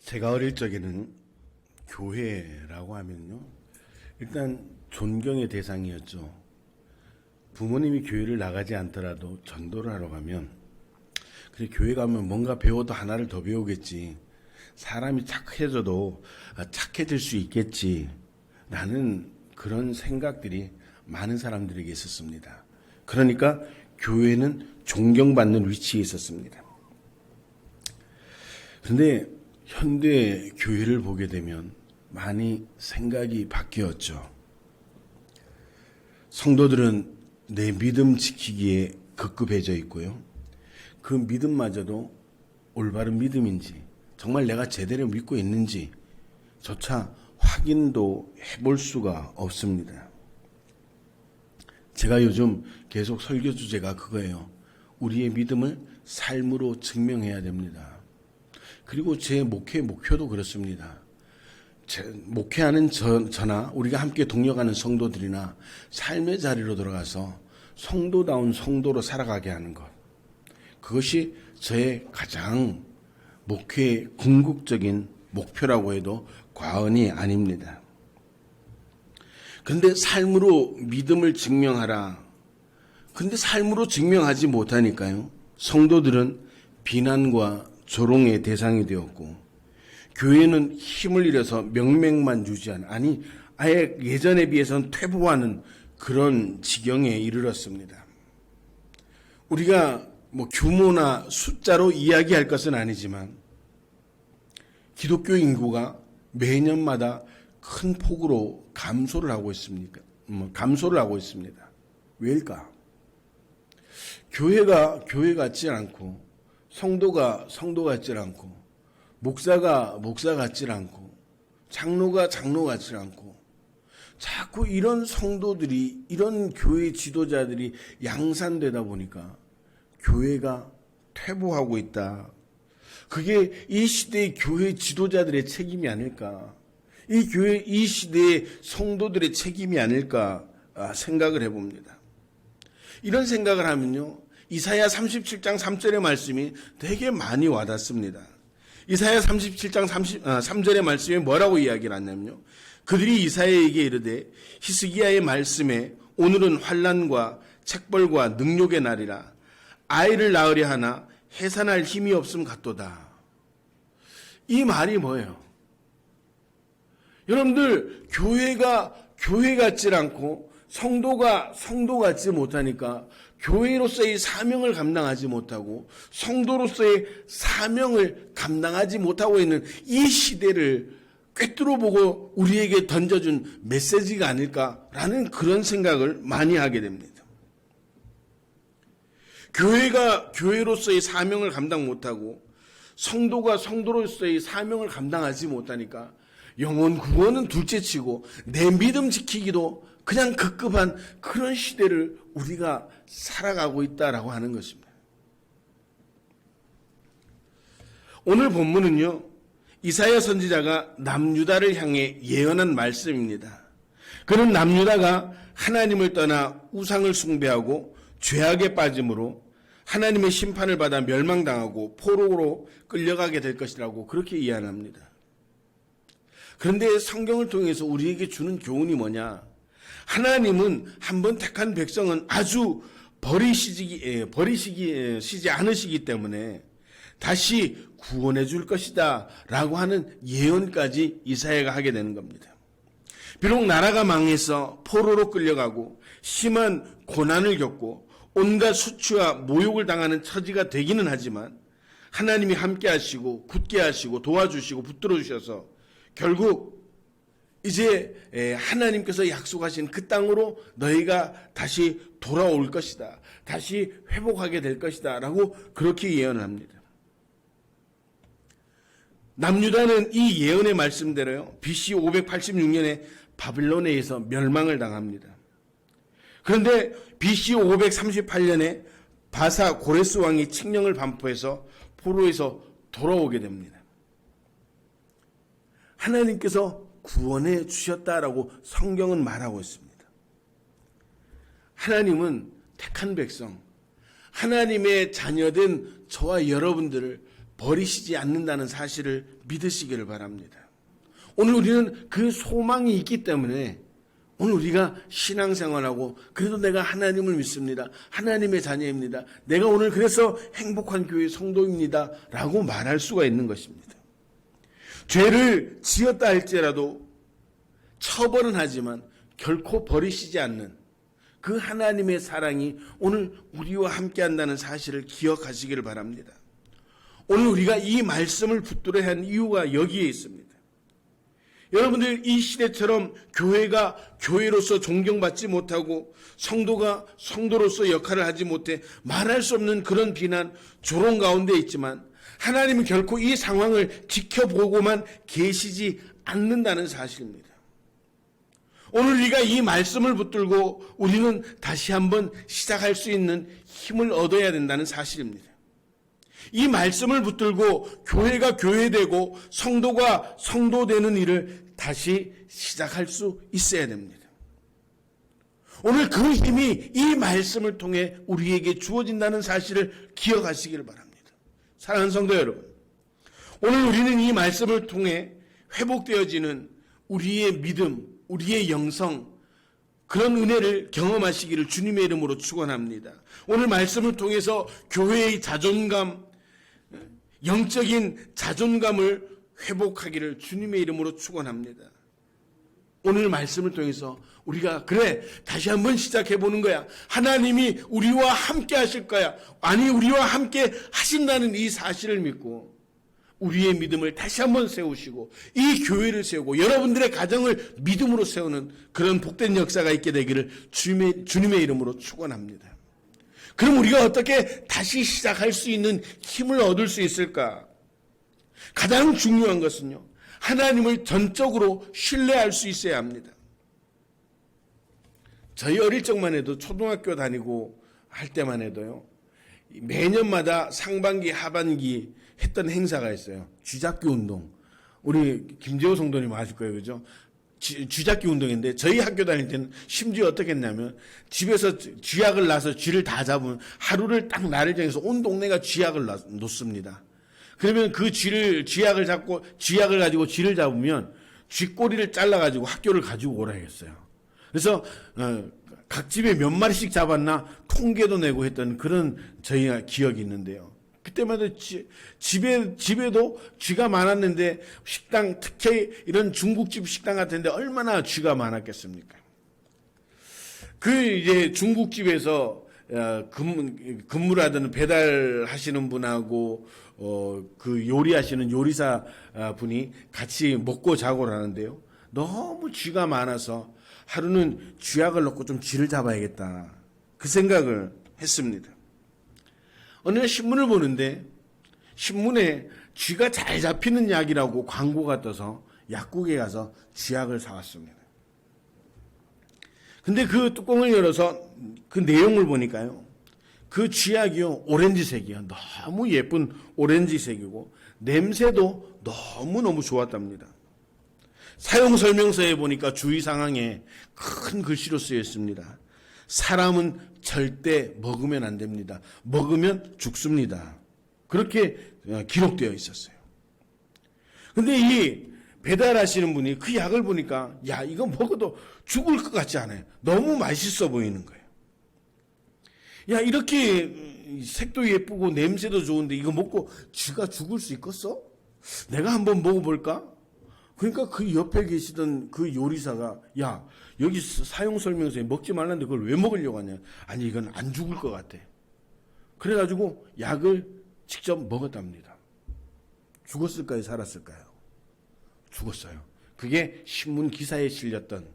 제가 어릴 적에는 교회라고 하면요, 일단 존경의 대상이었죠. 부모님이 교회를 나가지 않더라도 전도를 하러 가면, 그래 교회 가면 뭔가 배워도 하나를 더 배우겠지, 사람이 착해져도 착해질 수 있겠지 라는 그런 생각들이 많은 사람들에게 있었습니다. 그러니까 교회는 존경받는 위치에 있었습니다. 그런데 현대 교회를 보게 되면 많이 생각이 바뀌었죠. 성도들은 내 믿음 지키기에 급급해져 있고요. 그 믿음마저도 올바른 믿음인지, 정말 내가 제대로 믿고 있는지 조차 확인도 해볼 수가 없습니다. 제가 요즘 계속 설교 주제가 그거예요. 우리의 믿음을 삶으로 증명해야 됩니다. 그리고 제 목표도 그렇습니다. 목회하는 저나 우리가 함께 동역하는 성도들이나 삶의 자리로 들어가서 성도다운 성도로 살아가게 하는 것. 그것이 저의 가장 목회의 궁극적인 목표라고 해도 과언이 아닙니다. 그런데 삶으로 믿음을 증명하라. 근데 삶으로 증명하지 못하니까요, 성도들은 비난과 조롱의 대상이 되었고, 교회는 힘을 잃어서 명맥만 유지하는, 아니 아예 예전에 비해서는 퇴보하는 그런 지경에 이르렀습니다. 우리가 규모나 숫자로 이야기할 것은 아니지만 기독교 인구가 매년마다 큰 폭으로 감소를 하고 있습니다. 왜일까? 교회가 교회 같지 않고, 성도가 성도 같지 않고, 목사가 목사 같지 않고, 장로가 장로 같지 않고, 자꾸 이런 성도들이, 이런 교회 지도자들이 양산되다 보니까 교회가 퇴보하고 있다. 그게 이 시대의 교회 지도자들의 책임이 아닐까, 이 시대의 성도들의 책임이 아닐까 생각을 해봅니다. 이런 생각을 하면요, 이사야 37장 3절의 말씀이 되게 많이 와닿습니다. 이사야 37장 3절의 말씀에 뭐라고 이야기를 하냐면요, 그들이 이사야에게 이르되 히스기야의 말씀에 오늘은 환난과 책벌과 능욕의 날이라, 아이를 낳으려 하나 해산할 힘이 없음 같도다. 이 말이 뭐예요? 여러분들, 교회가 교회 같지 않고 성도가 성도 같지 못하니까 교회로서의 사명을 감당하지 못하고 성도로서의 사명을 감당하지 못하고 있는 이 시대를 꿰뚫어보고 우리에게 던져준 메시지가 아닐까라는 그런 생각을 많이 하게 됩니다. 교회가 교회로서의 사명을 감당 못하고 성도가 성도로서의 사명을 감당하지 못하니까 영혼 구원은 둘째치고 내 믿음 지키기도 그냥 급급한 그런 시대를 우리가 살아가고 있다라고 하는 것입니다. 오늘 본문은요, 이사야 선지자가 남유다를 향해 예언한 말씀입니다. 그는 남유다가 하나님을 떠나 우상을 숭배하고 죄악에 빠짐으로 하나님의 심판을 받아 멸망당하고 포로로 끌려가게 될 것이라고 그렇게 이해합니다. 그런데 성경을 통해서 우리에게 주는 교훈이 뭐냐? 하나님은 한번 택한 백성은 아주 버리시지 않으시기 때문에 다시 구원해 줄 것이다 라고 하는 예언까지 이사야가 하게 되는 겁니다. 비록 나라가 망해서 포로로 끌려가고 심한 고난을 겪고 온갖 수치와 모욕을 당하는 처지가 되기는 하지만 하나님이 함께 하시고 굳게 하시고 도와주시고 붙들어 주셔서 결국 이제 하나님께서 약속하신 그 땅으로 너희가 다시 돌아올 것이다, 다시 회복하게 될 것이다 라고 그렇게 예언을 합니다. 남유다는 이 예언의 말씀대로요, BC 586년에 바빌론에 의해서 멸망을 당합니다. 그런데 BC 538년에 바사 고레스 왕이 칙령을 반포해서 포로에서 돌아오게 됩니다. 하나님께서 구원해 주셨다라고 성경은 말하고 있습니다. 하나님은 택한 백성, 하나님의 자녀된 저와 여러분들을 버리시지 않는다는 사실을 믿으시기를 바랍니다. 오늘 우리는 그 소망이 있기 때문에 오늘 우리가 신앙생활하고 그래도 내가 하나님을 믿습니다. 하나님의 자녀입니다. 내가 오늘 그래서 행복한 교회 성도입니다. 라고 말할 수가 있는 것입니다. 죄를 지었다 할지라도 처벌은 하지만 결코 버리시지 않는 그 하나님의 사랑이 오늘 우리와 함께 한다는 사실을 기억하시기를 바랍니다. 오늘 우리가 이 말씀을 붙들어야 한 이유가 여기에 있습니다. 여러분들 이 시대처럼 교회가 교회로서 존경받지 못하고 성도가 성도로서 역할을 하지 못해 말할 수 없는 그런 비난, 조롱 가운데 있지만 하나님은 결코 이 상황을 지켜보고만 계시지 않는다는 사실입니다. 오늘 우리가 이 말씀을 붙들고 우리는 다시 한번 시작할 수 있는 힘을 얻어야 된다는 사실입니다. 이 말씀을 붙들고 교회가 교회되고 성도가 성도되는 일을 다시 시작할 수 있어야 됩니다. 오늘 그 힘이 이 말씀을 통해 우리에게 주어진다는 사실을 기억하시기를 바랍니다. 사랑하는 성도 여러분, 오늘 우리는 이 말씀을 통해 회복되어지는 우리의 믿음, 우리의 영성, 그런 은혜를 경험하시기를 주님의 이름으로 축원합니다. 오늘 말씀을 통해서 교회의 자존감, 영적인 자존감을 회복하기를 주님의 이름으로 축원합니다. 오늘 말씀을 통해서 우리가 그래 다시 한번 시작해보는 거야. 하나님이 우리와 함께 하실 거야. 아니 우리와 함께 하신다는 이 사실을 믿고 우리의 믿음을 다시 한번 세우시고 이 교회를 세우고 여러분들의 가정을 믿음으로 세우는 그런 복된 역사가 있게 되기를 주님의 이름으로 축원합니다. 그럼 우리가 어떻게 다시 시작할 수 있는 힘을 얻을 수 있을까? 가장 중요한 것은요, 하나님을 전적으로 신뢰할 수 있어야 합니다. 저희 어릴 적만 해도 초등학교 다니고 할 때만 해도요, 매년마다 상반기, 하반기 했던 행사가 있어요. 쥐잡기 운동. 우리 김재호 성도님 아실 거예요, 그죠? 쥐잡기 운동인데 저희 학교 다닐 때는 심지어 어떻게 했냐면 집에서 쥐약을 놔서 쥐를 다 잡으면 하루를 딱 날을 정해서 온 동네가 쥐약을 놓습니다. 그러면 그 쥐약을 잡고 쥐약을 가지고 쥐를 잡으면 쥐꼬리를 잘라가지고 학교를 가지고 오라 했어요. 그래서 각 집에 몇 마리씩 잡았나 통계도 내고 했던 그런 저희가 기억이 있는데요. 그때마다 집에도 쥐가 많았는데 식당, 특히 이런 중국집 식당 같은데 얼마나 쥐가 많았겠습니까? 이제 중국집에서 근무를 하던 배달하시는 분하고 그 요리하시는 요리사 분이 같이 먹고 자고를 하는데요. 너무 쥐가 많아서 하루는 쥐약을 넣고 좀 쥐를 잡아야겠다. 그 생각을 했습니다. 어느 날 신문을 보는데 신문에 쥐가 잘 잡히는 약이라고 광고가 떠서 약국에 가서 쥐약을 사왔습니다. 근데 그 뚜껑을 열어서 그 내용을 보니까요. 그 쥐약이요, 오렌지색이요. 너무 예쁜 오렌지색이고 냄새도 너무너무 좋았답니다. 사용 설명서에 보니까 주의사항에 큰 글씨로 쓰여 있습니다. 사람은 절대 먹으면 안 됩니다. 먹으면 죽습니다. 그렇게 기록되어 있었어요. 근데 이 배달하시는 분이 그 약을 보니까 야, 이거 먹어도 죽을 것 같지 않아요. 너무 맛있어 보이는 거예요. 야, 이렇게 색도 예쁘고 냄새도 좋은데 이거 먹고 쥐가 죽을 수 있겠어? 내가 한번 먹어볼까? 그러니까 그 옆에 계시던 그 요리사가 야, 여기 사용 설명서에 먹지 말라는데 그걸 왜 먹으려고 하냐? 아니, 이건 안 죽을 것 같아. 그래가지고 약을 직접 먹었답니다. 죽었을까요? 살았을까요? 죽었어요. 그게 신문 기사에 실렸던,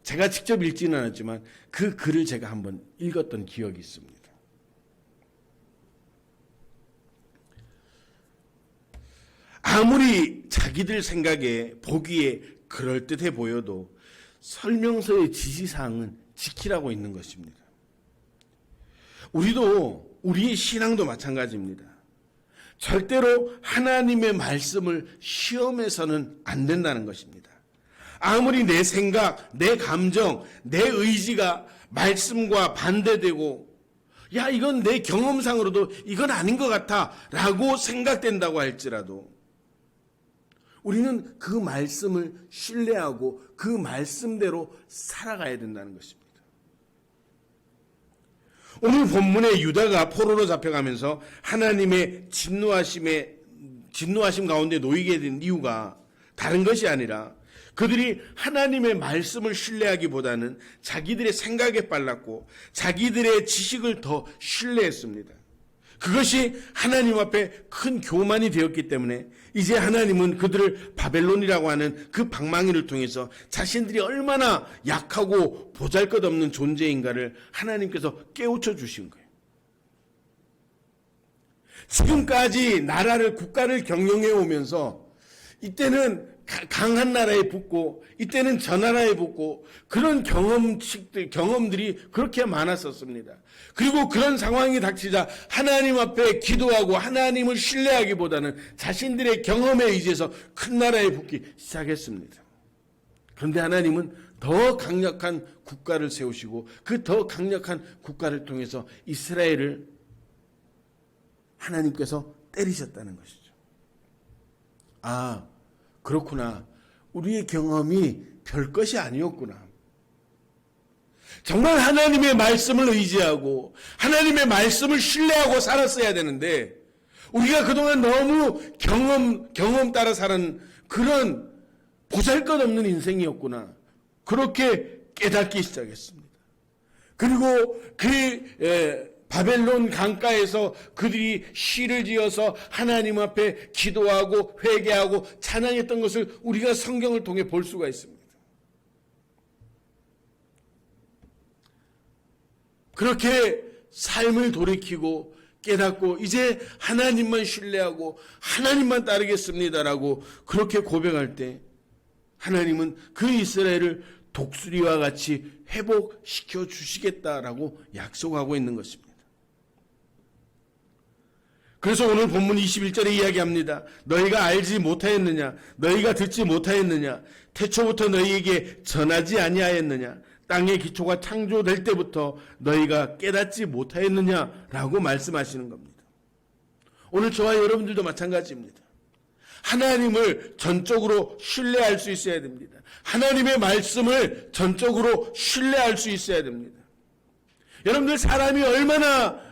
제가 직접 읽지는 않았지만 그 글을 제가 한번 읽었던 기억이 있습니다. 아무리 자기들 생각에 보기에 그럴듯해 보여도 설명서의 지시사항은 지키라고 있는 것입니다. 우리도 우리의 신앙도 마찬가지입니다. 절대로 하나님의 말씀을 시험해서는 안 된다는 것입니다. 아무리 내 생각, 내 감정, 내 의지가 말씀과 반대되고 야, 이건 내 경험상으로도 이건 아닌 것 같아 라고 생각된다고 할지라도 우리는 그 말씀을 신뢰하고 그 말씀대로 살아가야 된다는 것입니다. 오늘 본문에 유다가 포로로 잡혀가면서 하나님의 진노하심 가운데 놓이게 된 이유가 다른 것이 아니라 그들이 하나님의 말씀을 신뢰하기보다는 자기들의 생각에 빨랐고 자기들의 지식을 더 신뢰했습니다. 그것이 하나님 앞에 큰 교만이 되었기 때문에 이제 하나님은 그들을 바벨론이라고 하는 그 방망이를 통해서 자신들이 얼마나 약하고 보잘것없는 존재인가를 하나님께서 깨우쳐 주신 거예요. 지금까지 국가를 경영해 오면서 이때는 강한 나라에 붙고 이때는 저 나라에 붙고 그런 경험들이 그렇게 많았었습니다. 그리고 그런 상황이 닥치자 하나님 앞에 기도하고 하나님을 신뢰하기보다는 자신들의 경험에 의지해서 큰 나라에 붙기 시작했습니다. 그런데 하나님은 더 강력한 국가를 세우시고 그 더 강력한 국가를 통해서 이스라엘을 하나님께서 때리셨다는 것이죠. 아, 그렇구나. 우리의 경험이 별것이 아니었구나. 정말 하나님의 말씀을 의지하고 하나님의 말씀을 신뢰하고 살았어야 되는데 우리가 그동안 너무 경험 따라 사는 그런 보잘것없는 인생이었구나. 그렇게 깨닫기 시작했습니다. 그리고 바벨론 강가에서 그들이 시를 지어서 하나님 앞에 기도하고 회개하고 찬양했던 것을 우리가 성경을 통해 볼 수가 있습니다. 그렇게 삶을 돌이키고 깨닫고 이제 하나님만 신뢰하고 하나님만 따르겠습니다라고 그렇게 고백할 때 하나님은 그 이스라엘을 독수리와 같이 회복시켜 주시겠다라고 약속하고 있는 것입니다. 그래서 오늘 본문 21절에 이야기합니다. 너희가 알지 못하였느냐? 너희가 듣지 못하였느냐? 태초부터 너희에게 전하지 아니하였느냐? 땅의 기초가 창조될 때부터 너희가 깨닫지 못하였느냐라고 말씀하시는 겁니다. 오늘 저와 여러분들도 마찬가지입니다. 하나님을 전적으로 신뢰할 수 있어야 됩니다. 하나님의 말씀을 전적으로 신뢰할 수 있어야 됩니다. 여러분들 사람이 얼마나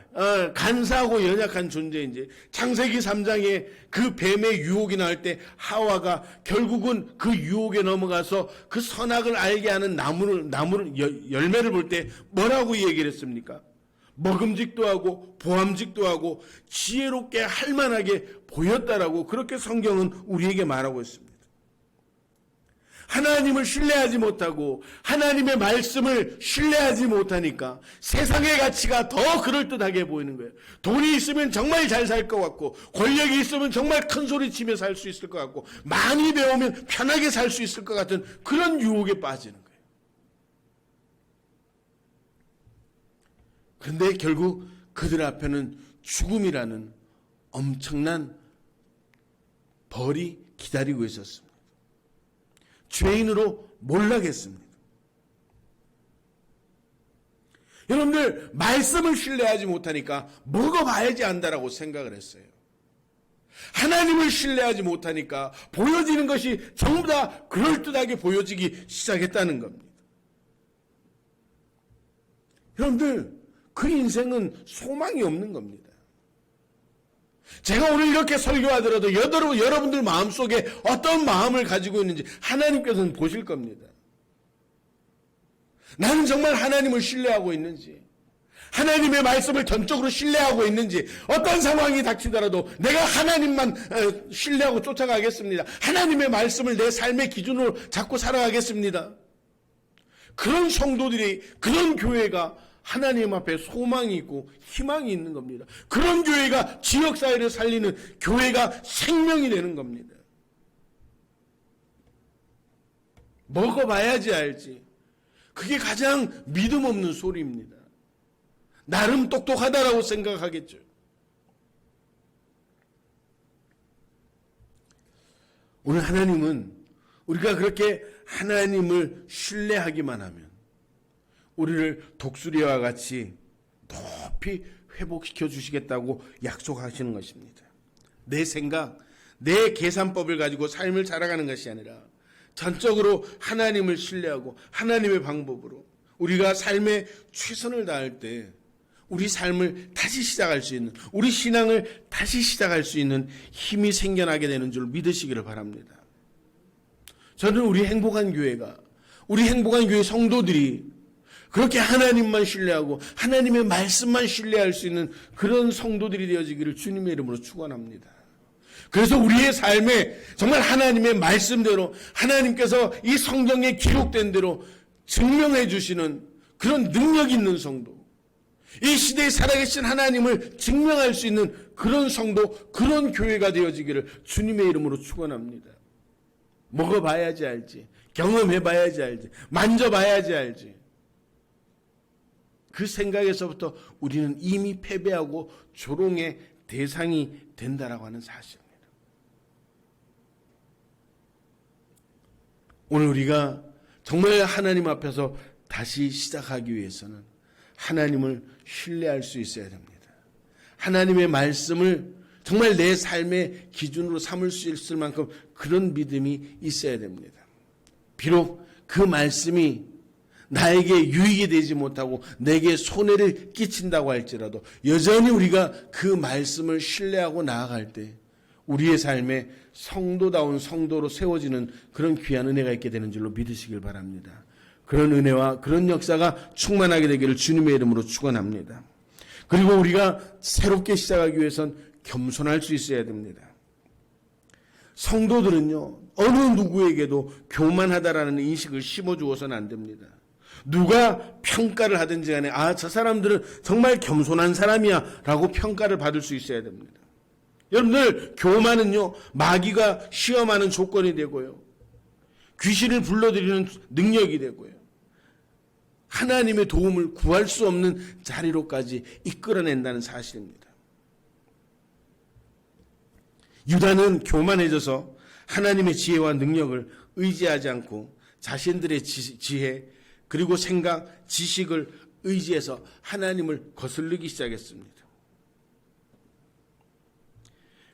간사하고 연약한 존재인지 창세기 3장에 그 뱀의 유혹이 나올 때 하와가 결국은 그 유혹에 넘어가서 그 선악을 알게 하는 열매를 볼 때 뭐라고 얘기를 했습니까? 먹음직도 하고 보암직도 하고 지혜롭게 할만하게 보였다라고 그렇게 성경은 우리에게 말하고 있습니다. 하나님을 신뢰하지 못하고 하나님의 말씀을 신뢰하지 못하니까 세상의 가치가 더 그럴듯하게 보이는 거예요. 돈이 있으면 정말 잘 살 것 같고 권력이 있으면 정말 큰 소리 치며 살 수 있을 것 같고 많이 배우면 편하게 살 수 있을 것 같은 그런 유혹에 빠지는 거예요. 그런데 결국 그들 앞에는 죽음이라는 엄청난 벌이 기다리고 있었습니다. 죄인으로 몰락했습니다. 여러분들 말씀을 신뢰하지 못하니까 먹어봐야지 안다라고 생각을 했어요. 하나님을 신뢰하지 못하니까 보여지는 것이 전부 다 그럴듯하게 보여지기 시작했다는 겁니다. 여러분들 그 인생은 소망이 없는 겁니다. 제가 오늘 이렇게 설교하더라도 여러분들 마음속에 어떤 마음을 가지고 있는지 하나님께서는 보실 겁니다. 나는 정말 하나님을 신뢰하고 있는지, 하나님의 말씀을 전적으로 신뢰하고 있는지, 어떤 상황이 닥치더라도 내가 하나님만 신뢰하고 쫓아가겠습니다. 하나님의 말씀을 내 삶의 기준으로 잡고 살아가겠습니다. 그런 성도들이, 그런 교회가 하나님 앞에 소망이 있고 희망이 있는 겁니다. 그런 교회가 지역사회를 살리는 교회가 생명이 되는 겁니다. 먹어봐야지 알지. 그게 가장 믿음 없는 소리입니다. 나름 똑똑하다라고 생각하겠죠. 오늘 하나님은 우리가 그렇게 하나님을 신뢰하기만 하면 우리를 독수리와 같이 높이 회복시켜 주시겠다고 약속하시는 것입니다. 내 생각, 내 계산법을 가지고 삶을 살아가는 것이 아니라 전적으로 하나님을 신뢰하고 하나님의 방법으로 우리가 삶에 최선을 다할 때 우리 삶을 다시 시작할 수 있는, 우리 신앙을 다시 시작할 수 있는 힘이 생겨나게 되는 줄 믿으시기를 바랍니다. 저는 우리 행복한 교회 성도들이 그렇게 하나님만 신뢰하고 하나님의 말씀만 신뢰할 수 있는 그런 성도들이 되어지기를 주님의 이름으로 축원합니다. 그래서 우리의 삶에 정말 하나님의 말씀대로 하나님께서 이 성경에 기록된 대로 증명해 주시는 그런 능력 있는 성도, 이 시대에 살아계신 하나님을 증명할 수 있는 그런 성도, 그런 교회가 되어지기를 주님의 이름으로 축원합니다. 먹어봐야지 알지, 경험해봐야지 알지, 만져봐야지 알지. 그 생각에서부터 우리는 이미 패배하고 조롱의 대상이 된다라고 하는 사실입니다. 오늘 우리가 정말 하나님 앞에서 다시 시작하기 위해서는 하나님을 신뢰할 수 있어야 됩니다. 하나님의 말씀을 정말 내 삶의 기준으로 삼을 수 있을 만큼 그런 믿음이 있어야 됩니다. 비록 그 말씀이 나에게 유익이 되지 못하고 내게 손해를 끼친다고 할지라도 여전히 우리가 그 말씀을 신뢰하고 나아갈 때 우리의 삶에 성도다운 성도로 세워지는 그런 귀한 은혜가 있게 되는 줄로 믿으시길 바랍니다. 그런 은혜와 그런 역사가 충만하게 되기를 주님의 이름으로 축원합니다. 그리고 우리가 새롭게 시작하기 위해선 겸손할 수 있어야 됩니다. 성도들은요, 어느 누구에게도 교만하다라는 인식을 심어주어서는 안 됩니다. 누가 평가를 하든지 간에 저 사람들은 정말 겸손한 사람이야 라고 평가를 받을 수 있어야 됩니다. 여러분들, 교만은요, 마귀가 시험하는 조건이 되고요, 귀신을 불러들이는 능력이 되고요, 하나님의 도움을 구할 수 없는 자리로까지 이끌어낸다는 사실입니다. 유다는 교만해져서 하나님의 지혜와 능력을 의지하지 않고 자신들의 지혜 그리고 생각, 지식을 의지해서 하나님을 거슬리기 시작했습니다.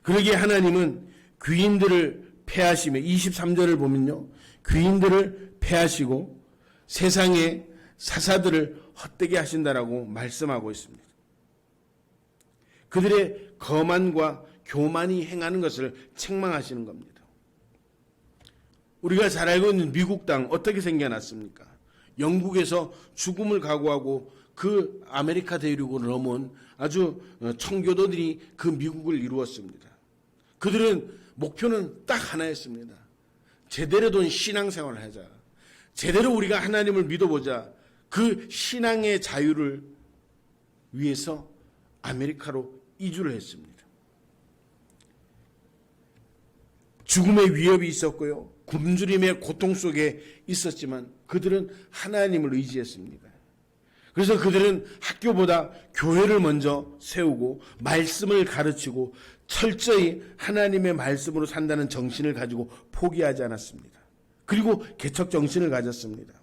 그러기에 하나님은 귀인들을 패하시며 23절을 보면요, 귀인들을 패하시고 세상의 사사들을 헛되게 하신다라고 말씀하고 있습니다. 그들의 거만과 교만이 행하는 것을 책망하시는 겁니다. 우리가 잘 알고 있는 미국 땅 어떻게 생겨났습니까? 영국에서 죽음을 각오하고 그 아메리카 대륙으로 넘어온 아주 청교도들이 그 미국을 이루었습니다. 그들은 목표는 딱 하나였습니다. 제대로 된 신앙생활을 하자. 제대로 우리가 하나님을 믿어보자. 그 신앙의 자유를 위해서 아메리카로 이주를 했습니다. 죽음의 위협이 있었고요, 굶주림의 고통 속에 있었지만 그들은 하나님을 의지했습니다. 그래서 그들은 학교보다 교회를 먼저 세우고 말씀을 가르치고 철저히 하나님의 말씀으로 산다는 정신을 가지고 포기하지 않았습니다. 그리고 개척 정신을 가졌습니다.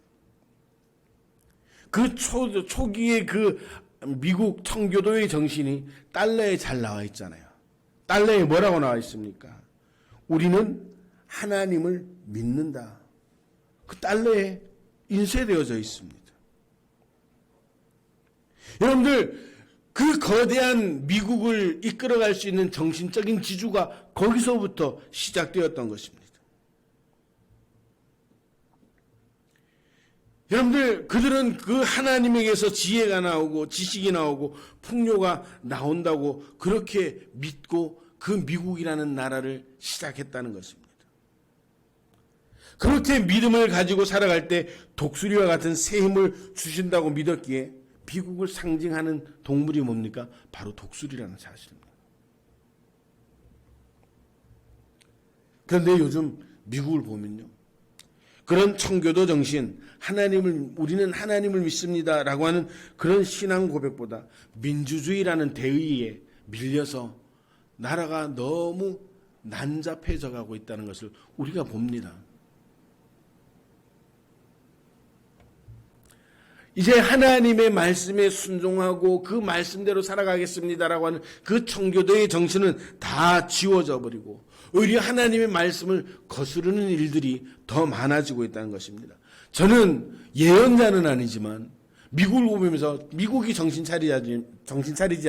그 초기의 그 미국 청교도의 정신이 달러에 잘 나와 있잖아요. 달러에 뭐라고 나와 있습니까? 우리는 하나님을 믿는다. 그 달러에 인쇄되어져 있습니다. 여러분들, 그 거대한 미국을 이끌어갈 수 있는 정신적인 지주가 거기서부터 시작되었던 것입니다. 여러분들, 그들은 그 하나님에게서 지혜가 나오고 지식이 나오고 풍요가 나온다고 그렇게 믿고 그 미국이라는 나라를 시작했다는 것입니다. 그렇게 믿음을 가지고 살아갈 때 독수리와 같은 새 힘을 주신다고 믿었기에 미국을 상징하는 동물이 뭡니까? 바로 독수리라는 사실입니다. 그런데 요즘 미국을 보면요, 그런 청교도 정신, 우리는 하나님을 믿습니다라고 하는 그런 신앙 고백보다 민주주의라는 대의에 밀려서 나라가 너무 난잡해져 가고 있다는 것을 우리가 봅니다. 이제 하나님의 말씀에 순종하고 그 말씀대로 살아가겠습니다라고 하는 그 청교도의 정신은 다 지워져 버리고 오히려 하나님의 말씀을 거스르는 일들이 더 많아지고 있다는 것입니다. 저는 예언자는 아니지만 미국을 보면서 미국이 정신 차리지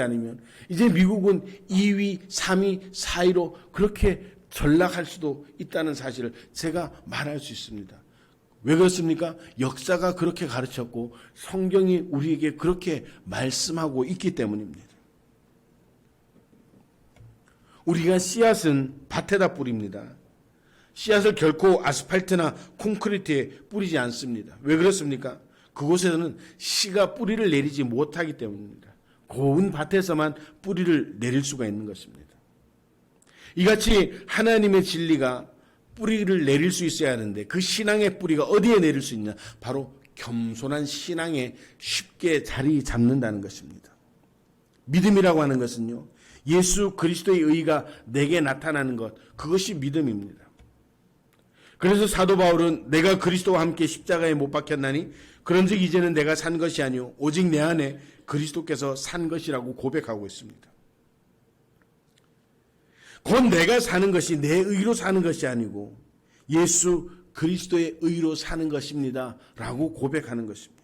않으면 이제 미국은 2위, 3위, 4위로 그렇게 전락할 수도 있다는 사실을 제가 말할 수 있습니다. 왜 그렇습니까? 역사가 그렇게 가르쳤고 성경이 우리에게 그렇게 말씀하고 있기 때문입니다. 우리가 씨앗은 밭에다 뿌립니다. 씨앗을 결코 아스팔트나 콘크리트에 뿌리지 않습니다. 왜 그렇습니까? 그곳에서는 씨가 뿌리를 내리지 못하기 때문입니다. 고운 밭에서만 뿌리를 내릴 수가 있는 것입니다. 이같이 하나님의 진리가 뿌리를 내릴 수 있어야 하는데 그 신앙의 뿌리가 어디에 내릴 수 있냐? 바로 겸손한 신앙에 쉽게 자리 잡는다는 것입니다. 믿음이라고 하는 것은요, 예수 그리스도의 의가 내게 나타나는 것, 그것이 믿음입니다. 그래서 사도 바울은 내가 그리스도와 함께 십자가에 못 박혔나니 그런즉 이제는 내가 산 것이 아니요 오직 내 안에 그리스도께서 산 것이라고 고백하고 있습니다. 곧 내가 사는 것이 내 의로 사는 것이 아니고 예수 그리스도의 의로 사는 것입니다 라고 고백하는 것입니다.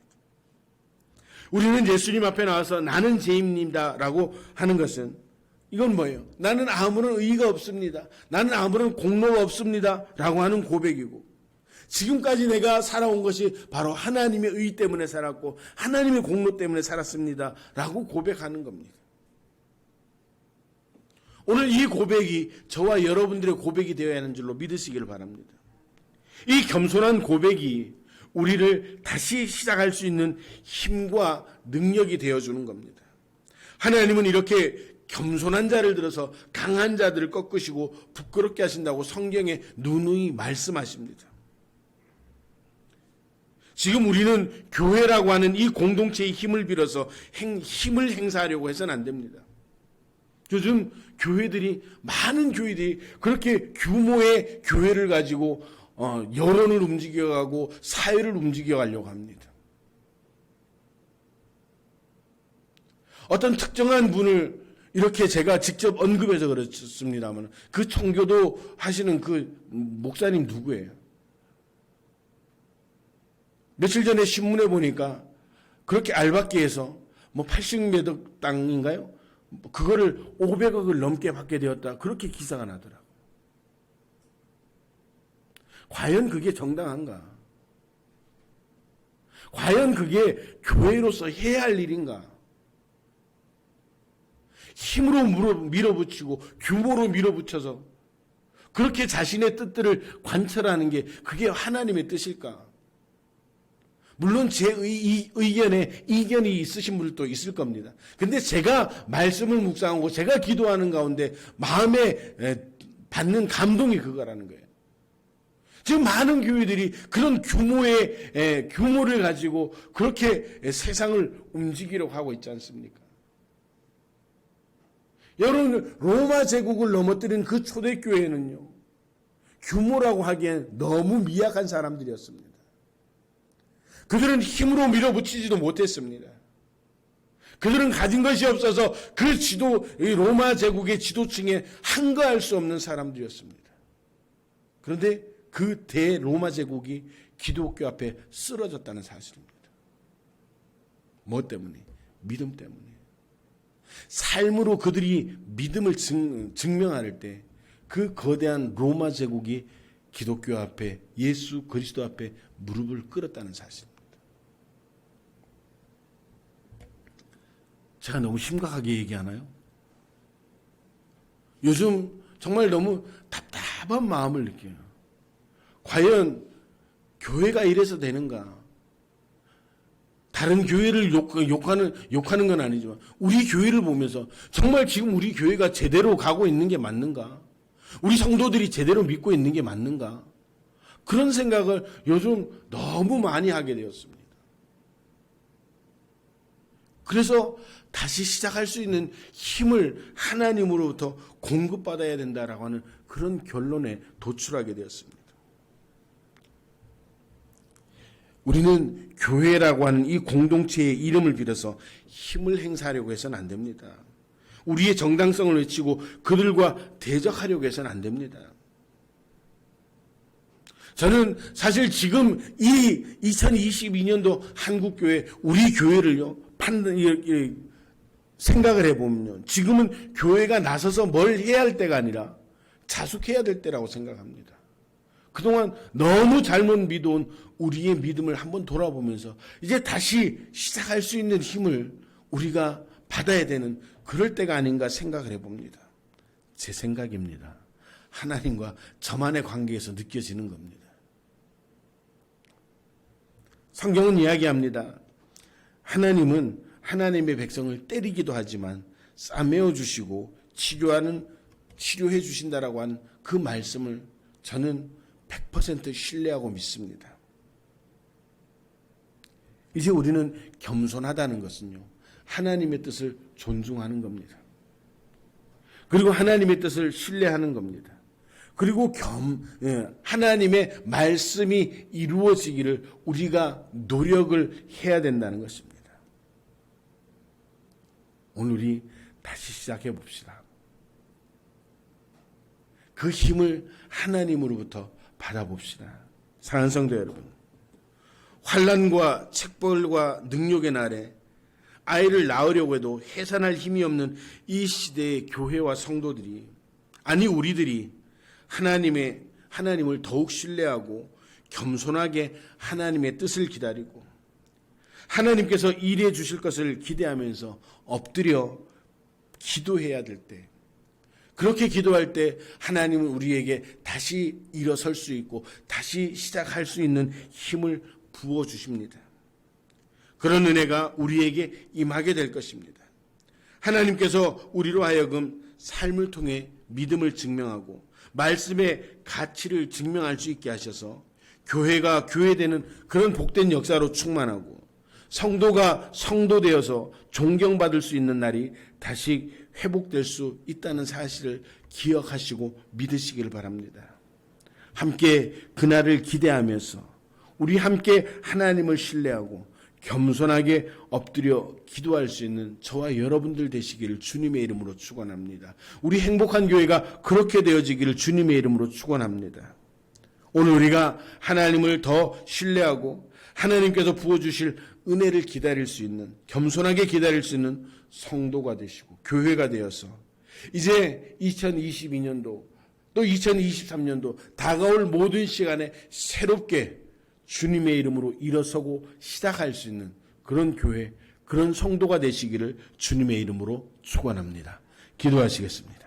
우리는 예수님 앞에 나와서 나는 죄인입니다 라고 하는 것은 이건 뭐예요? 나는 아무런 의의가 없습니다. 나는 아무런 공로가 없습니다 라고 하는 고백이고 지금까지 내가 살아온 것이 바로 하나님의 의 때문에 살았고 하나님의 공로 때문에 살았습니다 라고 고백하는 겁니다. 오늘 이 고백이 저와 여러분들의 고백이 되어야 하는 줄로 믿으시기를 바랍니다. 이 겸손한 고백이 우리를 다시 시작할 수 있는 힘과 능력이 되어주는 겁니다. 하나님은 이렇게 겸손한 자를 들어서 강한 자들을 꺾으시고 부끄럽게 하신다고 성경에 누누이 말씀하십니다. 지금 우리는 교회라고 하는 이 공동체의 힘을 빌어서 힘을 행사하려고 해서는 안 됩니다. 요즘 많은 교회들이 그렇게 규모의 교회를 가지고 여론을 움직여가고 사회를 움직여가려고 합니다. 어떤 특정한 분을 이렇게 제가 직접 언급해서 그렇습니다만 그 청교도 하시는 그 목사님 누구예요? 며칠 전에 신문에 보니까 그렇게 알박기에서 80몇 땅인가요? 그거를 500억을 넘게 받게 되었다. 그렇게 기사가 나더라고. 과연 그게 정당한가? 과연 그게 교회로서 해야 할 일인가? 힘으로 밀어붙이고 규모로 밀어붙여서 그렇게 자신의 뜻들을 관철하는 게 그게 하나님의 뜻일까? 물론 제 의견에 이견이 있으신 분들도 있을 겁니다. 근데 제가 말씀을 묵상하고 제가 기도하는 가운데 마음에 받는 감동이 그거라는 거예요. 지금 많은 교회들이 그런 규모를 가지고 그렇게 세상을 움직이려고 하고 있지 않습니까? 여러분, 로마 제국을 넘어뜨린 그 초대교회는요, 규모라고 하기엔 너무 미약한 사람들이었습니다. 그들은 힘으로 밀어붙이지도 못했습니다. 그들은 가진 것이 없어서 로마 제국의 지도층에 한가할 수 없는 사람들이었습니다. 그런데 그 대로마 제국이 기독교 앞에 쓰러졌다는 사실입니다. 뭐 때문에? 믿음 때문에. 삶으로 그들이 믿음을 증명할 때 그 거대한 로마 제국이 기독교 앞에, 예수 그리스도 앞에 무릎을 꿇었다는 사실입니다. 제가 너무 심각하게 얘기하나요? 요즘 정말 너무 답답한 마음을 느껴요. 과연 교회가 이래서 되는가? 다른 교회를 욕하는 건 아니지만 우리 교회를 보면서 정말 지금 우리 교회가 제대로 가고 있는 게 맞는가? 우리 성도들이 제대로 믿고 있는 게 맞는가? 그런 생각을 요즘 너무 많이 하게 되었습니다. 그래서 다시 시작할 수 있는 힘을 하나님으로부터 공급받아야 된다라고 하는 그런 결론에 도출하게 되었습니다. 우리는 교회라고 하는 이 공동체의 이름을 빌어서 힘을 행사하려고 해서는 안 됩니다. 우리의 정당성을 외치고 그들과 대적하려고 해서는 안 됩니다. 저는 사실 지금 이 2022년도 한국교회, 우리 교회를요, 생각을 해보면요, 지금은 교회가 나서서 뭘 해야 할 때가 아니라 자숙해야 될 때라고 생각합니다. 그동안 너무 잘못 믿어온 우리의 믿음을 한번 돌아보면서 이제 다시 시작할 수 있는 힘을 우리가 받아야 되는 그럴 때가 아닌가 생각을 해봅니다. 제 생각입니다. 하나님과 저만의 관계에서 느껴지는 겁니다. 성경은 이야기합니다. 하나님은 하나님의 백성을 때리기도 하지만 싸매어 주시고 치료해 주신다라고 하는 그 말씀을 저는 100% 신뢰하고 믿습니다. 이제 우리는 겸손하다는 것은요, 하나님의 뜻을 존중하는 겁니다. 그리고 하나님의 뜻을 신뢰하는 겁니다. 그리고 하나님의 말씀이 이루어지기를 우리가 노력을 해야 된다는 것입니다. 오늘 우리 다시 시작해 봅시다. 그 힘을 하나님으로부터 받아봅시다. 사랑하는 성도 여러분, 환난과 책벌과 능욕의 날에 아이를 낳으려고 해도 해산할 힘이 없는 이 시대의 교회와 성도들이, 아니 우리들이 하나님을 더욱 신뢰하고 겸손하게 하나님의 뜻을 기다리고 하나님께서 일해 주실 것을 기대하면서 엎드려 기도해야 될 때, 그렇게 기도할 때 하나님은 우리에게 다시 일어설 수 있고 다시 시작할 수 있는 힘을 부어주십니다. 그런 은혜가 우리에게 임하게 될 것입니다. 하나님께서 우리로 하여금 삶을 통해 믿음을 증명하고 말씀의 가치를 증명할 수 있게 하셔서 교회가 교회되는 그런 복된 역사로 충만하고 성도가 성도되어서 존경받을 수 있는 날이 다시 회복될 수 있다는 사실을 기억하시고 믿으시길 바랍니다. 함께 그날을 기대하면서 우리 함께 하나님을 신뢰하고 겸손하게 엎드려 기도할 수 있는 저와 여러분들 되시기를 주님의 이름으로 축원합니다. 우리 행복한 교회가 그렇게 되어지기를 주님의 이름으로 축원합니다. 오늘 우리가 하나님을 더 신뢰하고 하나님께서 부어주실 은혜를 기다릴 수 있는, 겸손하게 기다릴 수 있는 성도가 되시고 교회가 되어서 이제 2022년도 또 2023년도 다가올 모든 시간에 새롭게 주님의 이름으로 일어서고 시작할 수 있는 그런 교회, 그런 성도가 되시기를 주님의 이름으로 축원합니다. 기도하시겠습니다.